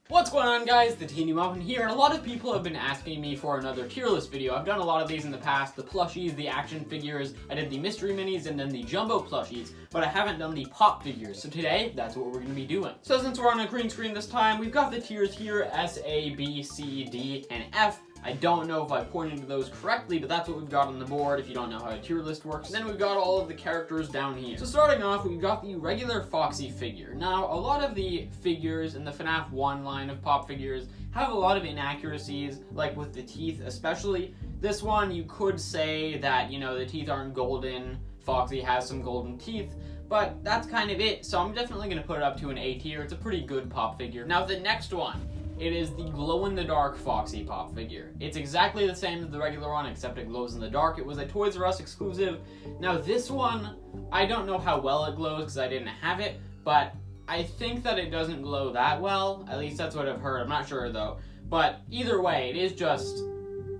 What's going on, guys? The Teeny Muffin here, and a lot of people have been asking me for another tier list video. I've done a lot of these in the past, the plushies, the action figures, I did the mystery minis, and then the jumbo plushies, but I haven't done the pop figures, so today, that's what we're going to be doing. So since we're on a green screen this time, we've got the tiers here, S, A, B, C, D, and F. I don't know if I pointed to those correctly, but that's what we've got on the board if you don't know how a tier list works. And then we've got all of the characters down here. So starting off, we've got the regular Foxy figure. Now, a lot of the figures in the FNaF 1 line of pop figures have a lot of inaccuracies, like with the teeth especially. This one, you could say that, you know, the teeth aren't golden, Foxy has some golden teeth, but that's kind of it. So I'm definitely going to put it up to an A tier. It's a pretty good pop figure. Now, the next one. It is the glow-in-the-dark Foxy pop figure. It's exactly the same as the regular one, except it glows in the dark. It was a Toys R Us exclusive. Now this one, I don't know how well it glows because I didn't have it, but I think that it doesn't glow that well. At least that's what I've heard. I'm not sure though. But either way, it is just...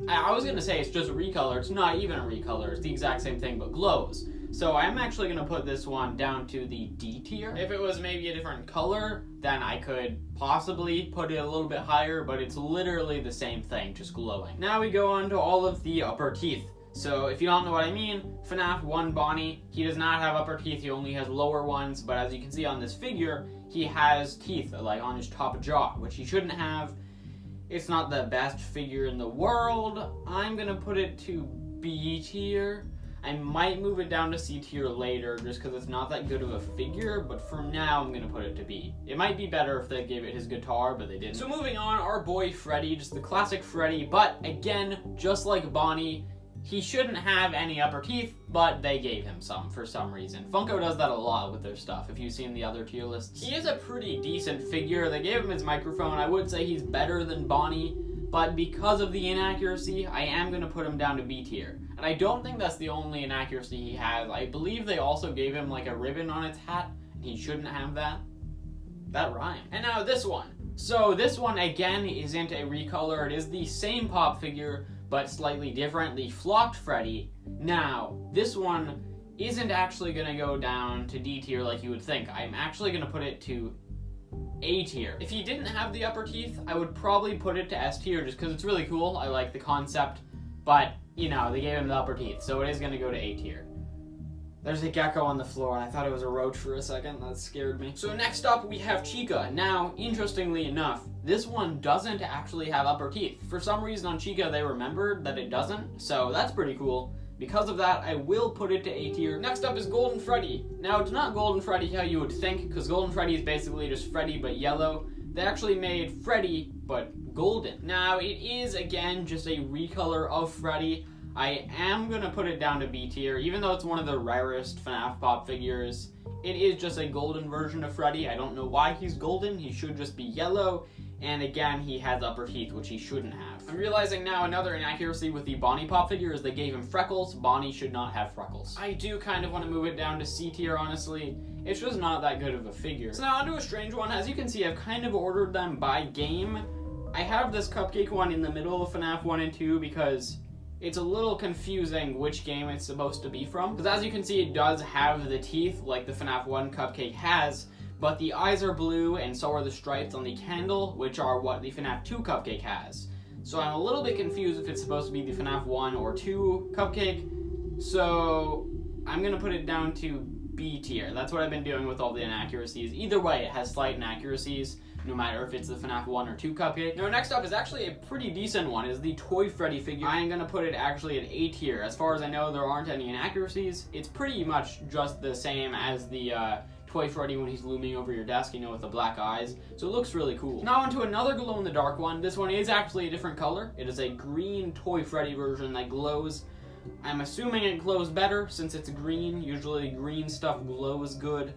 I was going to say it's just a recolor. It's not even a recolor. It's the exact same thing, but glows. So I'm actually going to put this one down to the D tier. If it was maybe a different color, then I could possibly put it a little bit higher, but it's literally the same thing, just glowing. Now we go on to all of the upper teeth. So if you don't know what I mean, FNaF 1 Bonnie, he does not have upper teeth, he only has lower ones, but as you can see on this figure, he has teeth like on his top jaw, which he shouldn't have. It's not the best figure in the world. I'm going to put it to B tier. I might move it down to C tier later just because it's not that good of a figure, but for now I'm going to put it to B. It might be better if they gave it his guitar, but they didn't. So moving on, our boy Freddy, just the classic Freddy, but again, just like Bonnie, he shouldn't have any upper teeth, but they gave him some for some reason. Funko does that a lot with their stuff, if you've seen the other tier lists. He is a pretty decent figure. They gave him his microphone. I would say he's better than Bonnie, but because of the inaccuracy, I am going to put him down to B tier. And I don't think that's the only inaccuracy he has. I believe they also gave him like a ribbon on its hat, and he shouldn't have that. That rhymed. And now this one. So this one, again, isn't a recolor. It is the same pop figure, but slightly different. The flocked Freddy. Now, this one isn't actually going to go down to D tier like you would think. I'm actually going to put it to A tier. If he didn't have the upper teeth, I would probably put it to S tier just because it's really cool. I like the concept, but, you know, they gave him the upper teeth, so it is going to go to A tier. There's a gecko on the floor, and I thought it was a roach for a second. That scared me. So next up, we have Chica. Now, interestingly enough, this one doesn't actually have upper teeth. For some reason on Chica, they remembered that it doesn't, so that's pretty cool. Because of that, I will put it to A tier. Next up is Golden Freddy. Now, it's not Golden Freddy how you would think, because Golden Freddy is basically just Freddy but yellow. They actually made Freddy but golden. Now, it is, again, just a recolor of Freddy. I am going to put it down to B tier, even though it's one of the rarest FNaF pop figures. It is just a golden version of Freddy. I don't know why he's golden. He should just be yellow. And again, he has upper teeth, which he shouldn't have. I'm realizing now another inaccuracy with the Bonnie pop figure is they gave him freckles. Bonnie should not have freckles. I do kind of want to move it down to C tier, honestly. It's just not that good of a figure. So now onto a strange one. As you can see, I've kind of ordered them by game. I have this cupcake one in the middle of FNaF 1 and 2 because it's a little confusing which game it's supposed to be from. Because as you can see, it does have the teeth like the FNaF 1 cupcake has, but the eyes are blue and so are the stripes on the candle, which are what the FNaF 2 cupcake has. So I'm a little bit confused if it's supposed to be the FNaF 1 or 2 cupcake. So I'm going to put it down to B tier. That's what I've been doing with all the inaccuracies. Either way, it has slight inaccuracies, no matter if it's the FNaF 1 or 2 cupcake. Now, next up is actually a pretty decent one, is the Toy Freddy figure. I am going to put it actually at A tier. As far as I know, there aren't any inaccuracies. It's pretty much just the same as the Toy Freddy when he's looming over your desk, you know, with the black eyes. So it looks really cool. Now onto another glow-in-the-dark one. This one is actually a different color. It is a green Toy Freddy version that glows. I'm assuming it glows better since it's green. Usually green stuff glows good.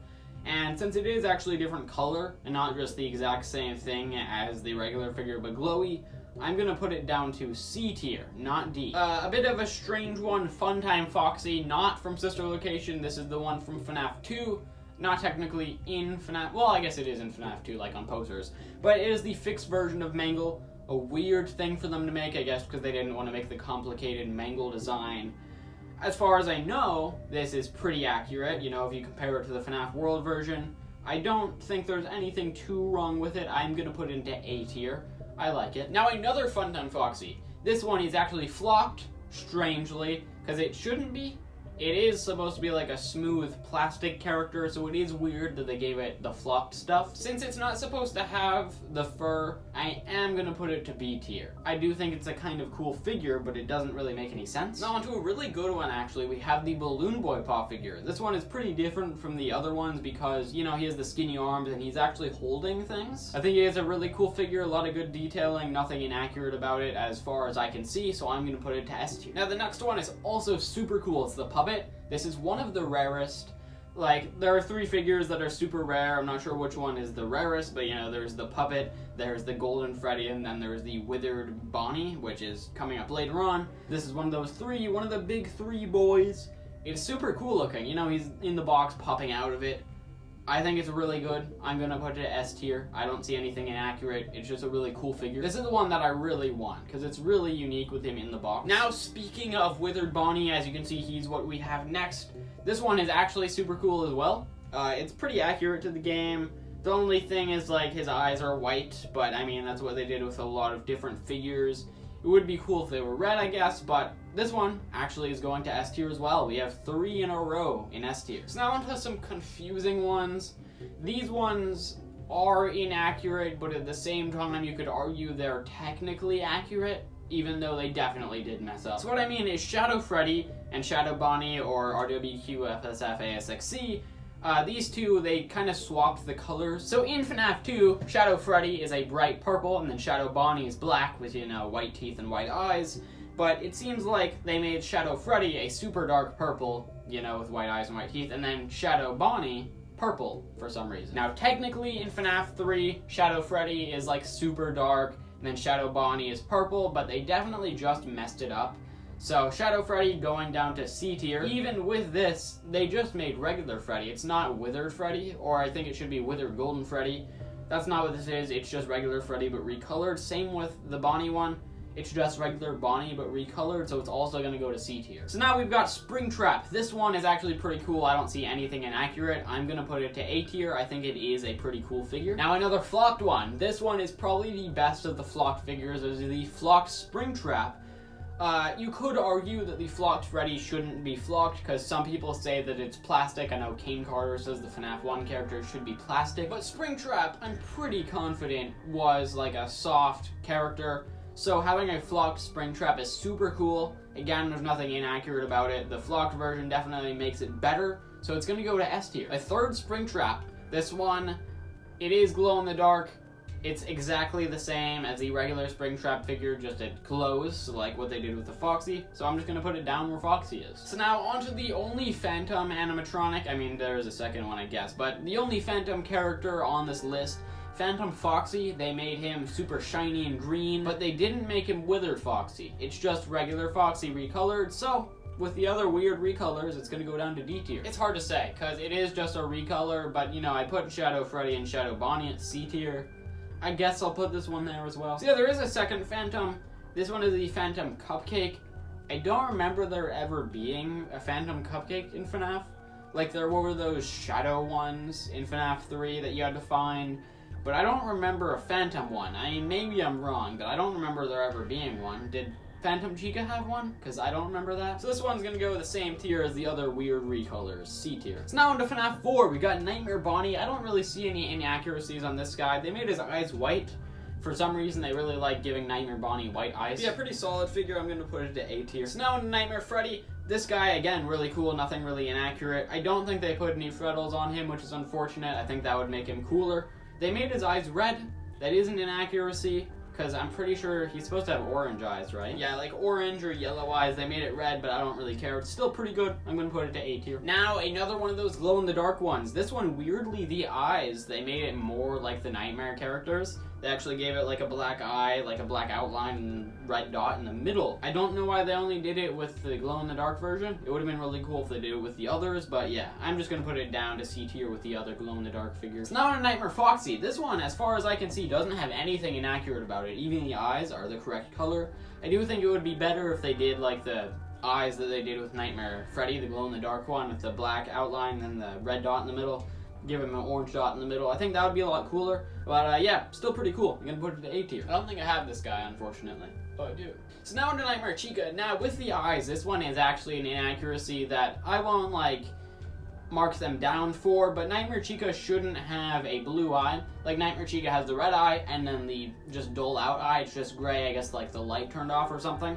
And since it is actually a different color and not just the exact same thing as the regular figure but glowy, I'm going to put it down to C tier, not D. A bit of a strange one, Funtime Foxy, not from Sister Location. This is the one from FNaF 2. Not technically in FNaF, well, I guess it is in FNaF 2, like on posters. But it is the fixed version of Mangle. A weird thing for them to make, I guess, because they didn't want to make the complicated Mangle design. As far as I know, this is pretty accurate, you know, if you compare it to the FNaF World version. I don't think there's anything too wrong with it. I'm gonna put it into A tier. I like it. Now another FNaF Foxy. This one is actually flocked, strangely, because it shouldn't be. It is supposed to be like a smooth plastic character, so it is weird that they gave it the flocked stuff. Since it's not supposed to have the fur, I am gonna put it to B tier. I do think it's a kind of cool figure, but it doesn't really make any sense. Now onto a really good one, actually. We have the Balloon Boy pop figure. This one is pretty different from the other ones because, you know, he has the skinny arms and he's actually holding things. I think he has a really cool figure, a lot of good detailing, nothing inaccurate about it as far as I can see, so I'm gonna put it to S tier. Now the next one is also super cool. It's the puppet. This is one of the rarest. Like, there are 3 figures that are super rare. I'm not sure which one is the rarest, but you know, there's the puppet, there's the golden Freddy, and then there's the withered Bonnie, which is coming up later on. This is one of those 3, one of the big 3 boys. It's super cool looking. You know, he's in the box popping out of it. I think it's really good. I'm gonna put it S tier. I don't see anything inaccurate. It's just a really cool figure. This is the one that I really want because it's really unique with him in the box. Now, speaking of Withered Bonnie, as you can see, he's what we have next. This one is actually super cool as well. It's pretty accurate to the game. The only thing is, like, his eyes are white, but I mean, that's what they did with a lot of different figures. It would be cool if they were red, I guess, but this one actually is going to S tier as well. We have 3 in a row in S tier. So now onto some confusing ones. These ones are inaccurate, but at the same time, you could argue they're technically accurate, even though they definitely did mess up. So what I mean is Shadow Freddy and Shadow Bonnie, or RWQFSFASXC, these 2, they kind of swapped the colors. So in FNaF 2, Shadow Freddy is a bright purple, and then Shadow Bonnie is black with, you know, white teeth and white eyes. But it seems like they made Shadow Freddy a super dark purple, you know, with white eyes and white teeth, and then Shadow Bonnie purple for some reason. Now, technically in FNaF 3, Shadow Freddy is like super dark, and then Shadow Bonnie is purple, but they definitely just messed it up. So Shadow Freddy going down to C tier. Even with this, they just made regular Freddy. It's not Withered Freddy, or I think it should be Withered Golden Freddy. That's not what this is. It's just regular Freddy, but recolored. Same with the Bonnie one. It's just regular Bonnie, but recolored, so it's also going to go to C tier. So now we've got Springtrap. This one is actually pretty cool. I don't see anything inaccurate. I'm going to put it to A tier. I think it is a pretty cool figure. Now another flocked one. This one is probably the best of the flocked figures. Is the flocked Springtrap. You could argue that the flocked Freddy shouldn't be flocked because some people say that it's plastic. I know Kane Carter says the FNaF 1 character should be plastic, but Springtrap, I'm pretty confident, was like a soft character. So having a flocked Springtrap is super cool. Again, there's nothing inaccurate about it. The flocked version definitely makes it better, so it's going to go to S tier. A third Springtrap. This one, it is glow in the dark. It's exactly the same as the regular Springtrap figure, just it glows, like what they did with the Foxy. So I'm just going to put it down where Foxy is. So now onto the only Phantom animatronic. I mean, there's a second one, I guess, but the only Phantom character on this list, Phantom Foxy. They made him super shiny and green, but they didn't make him Withered Foxy. It's just regular Foxy recolored, so with the other weird recolors, it's going to go down to D tier. It's hard to say, because it is just a recolor, but you know, I put Shadow Freddy and Shadow Bonnie at C tier. I guess I'll put this one there as well. So yeah, there is a second Phantom. This one is the Phantom Cupcake. I don't remember there ever being a Phantom Cupcake in FNaF. Like, there were those shadow ones in FNaF 3 that you had to find, but I don't remember a Phantom one. I mean, maybe I'm wrong, but I don't remember there ever being one. Did Phantom Chica have one? Because I don't remember that. So this one's gonna go the same tier as the other weird recolors, C tier. So now into FNaF 4, we got Nightmare Bonnie. I don't really see any inaccuracies on this guy. They made his eyes white. For some reason, they really like giving Nightmare Bonnie white eyes. Yeah, pretty solid figure. I'm gonna put it to A tier. So now into Nightmare Freddy. This guy, again, really cool, nothing really inaccurate. I don't think they put any freckles on him, which is unfortunate. I think that would make him cooler. They made his eyes red. That isn't an inaccuracy, because I'm pretty sure he's supposed to have orange eyes, right? Yeah, like orange or yellow eyes. They made it red, but I don't really care. It's still pretty good. I'm going to put it to A tier. Now, another one of those glow-in-the-dark ones. This one, weirdly, the eyes, they made it more like the Nightmare characters. They actually gave it like a black eye, like a black outline, and red dot in the middle. I don't know why they only did it with the glow-in-the-dark version. It would have been really cool if they did it with the others, but yeah, I'm just going to put it down to C tier with the other glow-in-the-dark figures. Now on Nightmare Foxy. This one, as far as I can see, doesn't have anything inaccurate about it. Even the eyes are the correct color. I do think it would be better if they did like the eyes that they did with Nightmare Freddy, the glow-in-the-dark one with the black outline and the red dot in the middle. give him an orange dot in the middle. I think that would be a lot cooler. But yeah, still pretty cool. I'm gonna put it to A tier. I don't think I have this guy, unfortunately. Oh, I do. So now into Nightmare Chica. Now with the eyes, this one is actually an inaccuracy that I won't like mark them down for, but Nightmare Chica shouldn't have a blue eye. Like Nightmare Chica has the red eye and then the just dull out eye. It's just gray, I guess like the light turned off or something.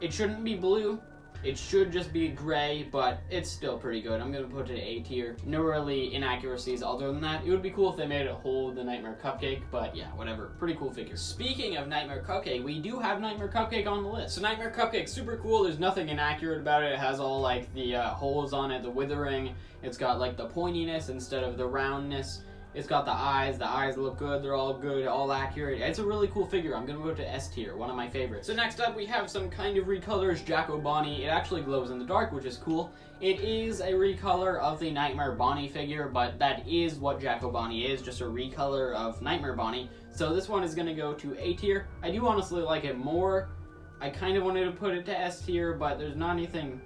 It shouldn't be blue. It should just be gray, but it's still pretty good. I'm gonna put it A tier. No really inaccuracies other than that. It would be cool if they made it hold the Nightmare Cupcake, but yeah, whatever. Pretty cool figure. Speaking of Nightmare Cupcake, we do have Nightmare Cupcake on the list. So Nightmare Cupcake, super cool. There's nothing inaccurate about it. It has all like the holes on it, the withering. It's got like the pointiness instead of the roundness. It's got the eyes look good, they're all good, all accurate. It's a really cool figure. I'm gonna go to S tier, one of my favorites. So next up we have some kind of recolors Jacko Bonnie. It actually glows in the dark, which is cool. It is a recolor of the Nightmare Bonnie figure, but that is what Jacko Bonnie is, just a recolor of Nightmare Bonnie. So this one is gonna go to A tier. I do honestly like it more. I kind of wanted to put it to S tier, but there's not anything.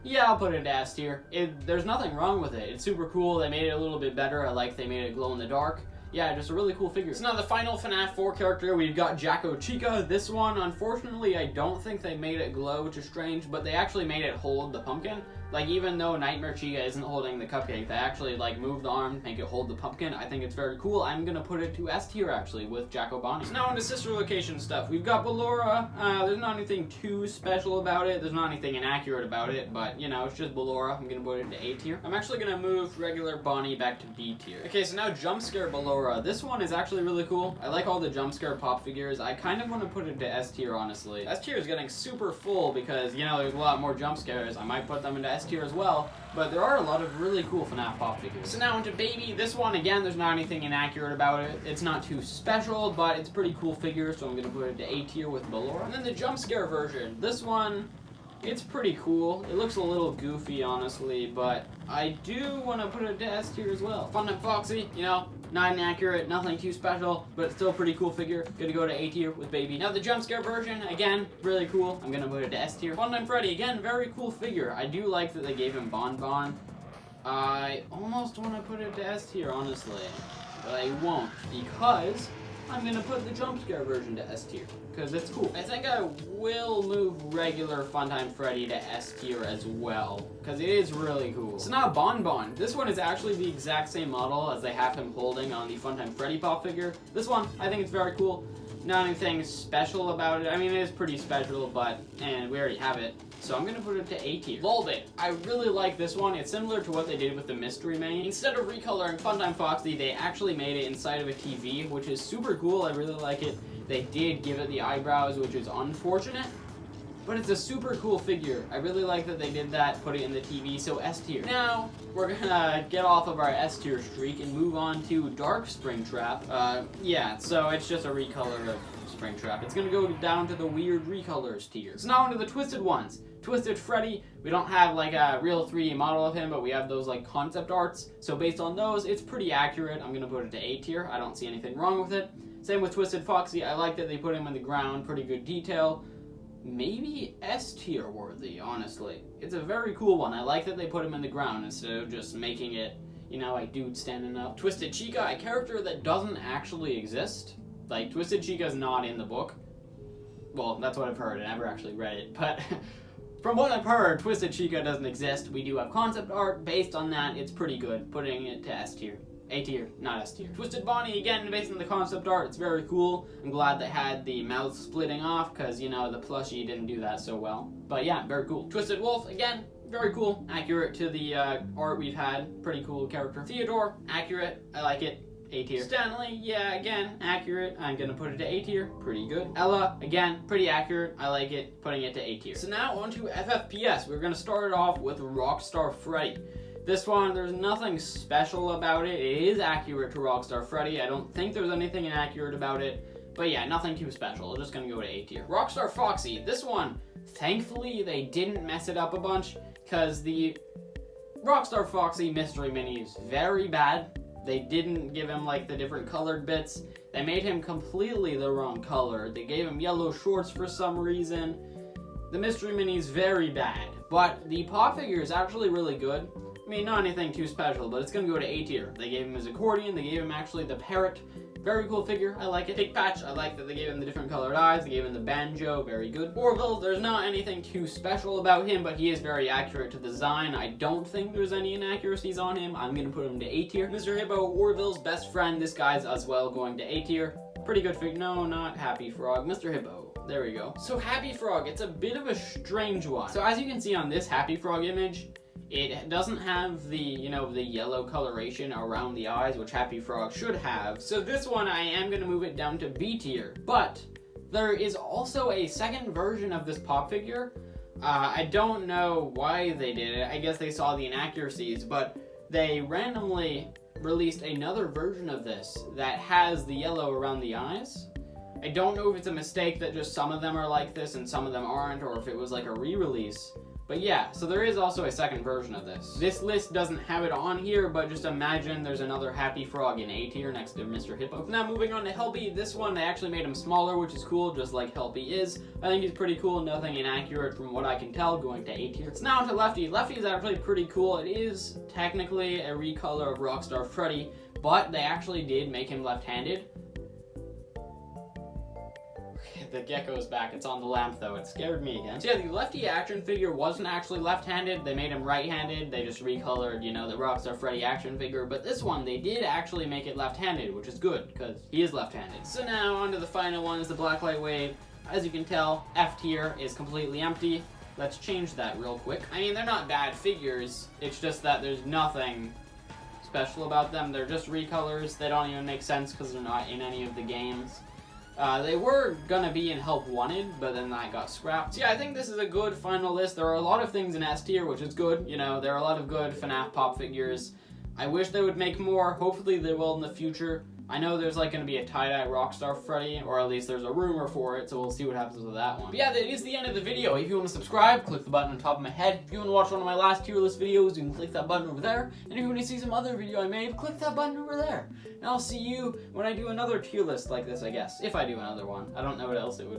Yeah, I'll put it to S tier. There's nothing wrong with it. It's super cool. They made it a little bit better. I like they made it glow in the dark. Yeah, just a really cool figure. So now the final FNaF 4 character, we've got Jacko Chica. This one, unfortunately, I don't think they made it glow, which is strange, but they actually made it hold the pumpkin. Like, even though Nightmare Chica isn't holding the cupcake, they actually, like, move the arm, make it hold the pumpkin. I think it's very cool. I'm gonna put it to S tier, actually, with Jacko Bonnie. So now into sister location stuff. We've got Ballora. There's not anything too special about it. There's not anything inaccurate about it, but, you know, it's just Ballora. I'm gonna put it to A tier. I'm actually gonna move regular Bonnie back to B tier. Okay, so now Jump Scare Ballora. This one is actually really cool. I like all the Jump Scare pop figures. I kind of want to put it to S tier, honestly. S tier is getting super full because, you know, there's a lot more jump scares. I might put them into S tier as well. But there are a lot of really cool FNaF pop figures. So now into Baby. This one, again, there's not anything inaccurate about it. It's not too special, but it's a pretty cool figure, so I'm going to put it to A tier with Ballora. And then the Jump Scare version. This one, it's pretty cool. It looks a little goofy, honestly, but I do want to put it to S tier as well. FNaF Foxy, you know, not inaccurate, nothing too special, but still a pretty cool figure. Gonna go to A tier with Baby. Now the Jump Scare version, again, really cool. I'm gonna put it to S tier. FNaF Freddy, again, very cool figure. I do like that they gave him Bon Bon. I almost want to put it to S tier, honestly, but I won't because I'm gonna put the Jump Scare version to S tier because it's cool. I think I will move regular Funtime Freddy to S tier as well because it is really cool. So now Bon Bon. This one is actually the exact same model as they have him holding on the Funtime Freddy pop figure. This one, I think it's very cool. Not anything special about it. I mean, it is pretty special, but and we already have it. So I'm gonna put it to A tier. Lolbit. I really like this one. It's similar to what they did with the Mystery Mini. Instead of recoloring Funtime Foxy, they actually made it inside of a TV, which is super cool. I really like it. They did give it the eyebrows, which is unfortunate, but it's a super cool figure. I really like that they did that, put it in the TV, so S tier. Now, we're gonna get off of our S tier streak and move on to Dark Springtrap. Yeah, so it's just a recolor of Springtrap. It's gonna go down to the weird recolors tier. So now into the Twisted ones. Twisted Freddy, we don't have like a real 3D model of him, but we have those like concept arts. So based on those, it's pretty accurate. I'm gonna put it to A tier. I don't see anything wrong with it. Same with Twisted Foxy. I like that they put him in the ground, pretty good detail. Maybe S tier worthy, honestly. It's a very cool one. I like that they put him in the ground instead of just making it, you know, like dude standing up. Twisted Chica, a character that doesn't actually exist. Like, Twisted Chica's not in the book. Well, that's what I've heard. I never actually read it, but from what I've heard, Twisted Chica doesn't exist. We do have concept art. Based on that, it's pretty good. Putting it to S tier. A tier, not S tier. Twisted Bonnie, again, based on the concept art, it's very cool. I'm glad they had the mouth splitting off, because, you know, the plushie didn't do that so well. But yeah, very cool. Twisted Wolf, again, very cool. Accurate to the art we've had. Pretty cool character. Theodore, accurate. I like it. A tier. Stanley, yeah, again, accurate. I'm gonna put it to A tier. Pretty good. Ella, again, pretty accurate. I like it. Putting it to A tier. So now on to FFPS. We're gonna start it off with Rockstar Freddy. This one, there's nothing special about it. It is accurate to Rockstar Freddy. I don't think there's anything inaccurate about it. But yeah, nothing too special. I'm just gonna go to A tier. Rockstar Foxy. This one, thankfully, they didn't mess it up a bunch, because the Rockstar Foxy Mystery Mini is very bad. They didn't give him, like, the different colored bits. They made him completely the wrong color. They gave him yellow shorts for some reason. The Mystery Mini is very bad. But the pop figure is actually really good. I mean, not anything too special, but it's gonna go to A tier. They gave him his accordion, they gave him actually the parrot. Very cool figure, I like it. Pig Patch, I like that they gave him the different colored eyes, they gave him the banjo, very good. Orville, there's not anything too special about him, but he is very accurate to the design. I don't think there's any inaccuracies on him. I'm gonna put him to A tier. Mr. Hippo, Orville's best friend, this guy's as well going to A tier. Pretty good figure. No, not Happy Frog, Mr. Hippo. There we go. So Happy Frog, it's a bit of a strange one. So as you can see on this Happy Frog image, it doesn't have the, you know, the yellow coloration around the eyes, which Happy Frog should have. So this one, I am going to move it down to B tier. But there is also a second version of this pop figure. I don't know why they did it. I guess they saw the inaccuracies, but they randomly released another version of this that has the yellow around the eyes. I don't know if it's a mistake that just some of them are like this and some of them aren't, or if it was like a re-release. But yeah, so there is also a second version of this. This list doesn't have it on here, but just imagine there's another Happy Frog in A tier next to Mr. Hippo. Now moving on to Helpy, this one they actually made him smaller, which is cool, just like Helpy is. I think he's pretty cool, nothing inaccurate from what I can tell, going to A tier. It's now to Lefty. Lefty is actually pretty cool. It is technically a recolor of Rockstar Freddy, but they actually did make him left-handed. The gecko's back. It's on the lamp though. It scared me again. So yeah, the Lefty action figure wasn't actually left-handed. They made him right-handed. They just recolored, you know, the Rockstar Freddy action figure. But this one, they did actually make it left-handed, which is good because he is left-handed. So now on to the final one is the Blacklight Wave. As you can tell, F tier is completely empty. Let's change that real quick. I mean, they're not bad figures. It's just that there's nothing special about them. They're just recolors. They don't even make sense because they're not in any of the games. They were gonna be in Help Wanted, but then that got scrapped. So yeah, I think this is a good final list. There are a lot of things in S tier, which is good. You know, there are a lot of good FNaF pop figures. I wish they would make more. Hopefully they will in the future. I know there's like gonna be a tie-dye Rockstar Freddy, or at least there's a rumor for it, so we'll see what happens with that one. But yeah, that is the end of the video. If you want to subscribe, click the button on top of my head. If you want to watch one of my last tier list videos, you can click that button over there. And if you want to see some other video I made, click that button over there. And I'll see you when I do another tier list like this, I guess. If I do another one. I don't know what else it would be.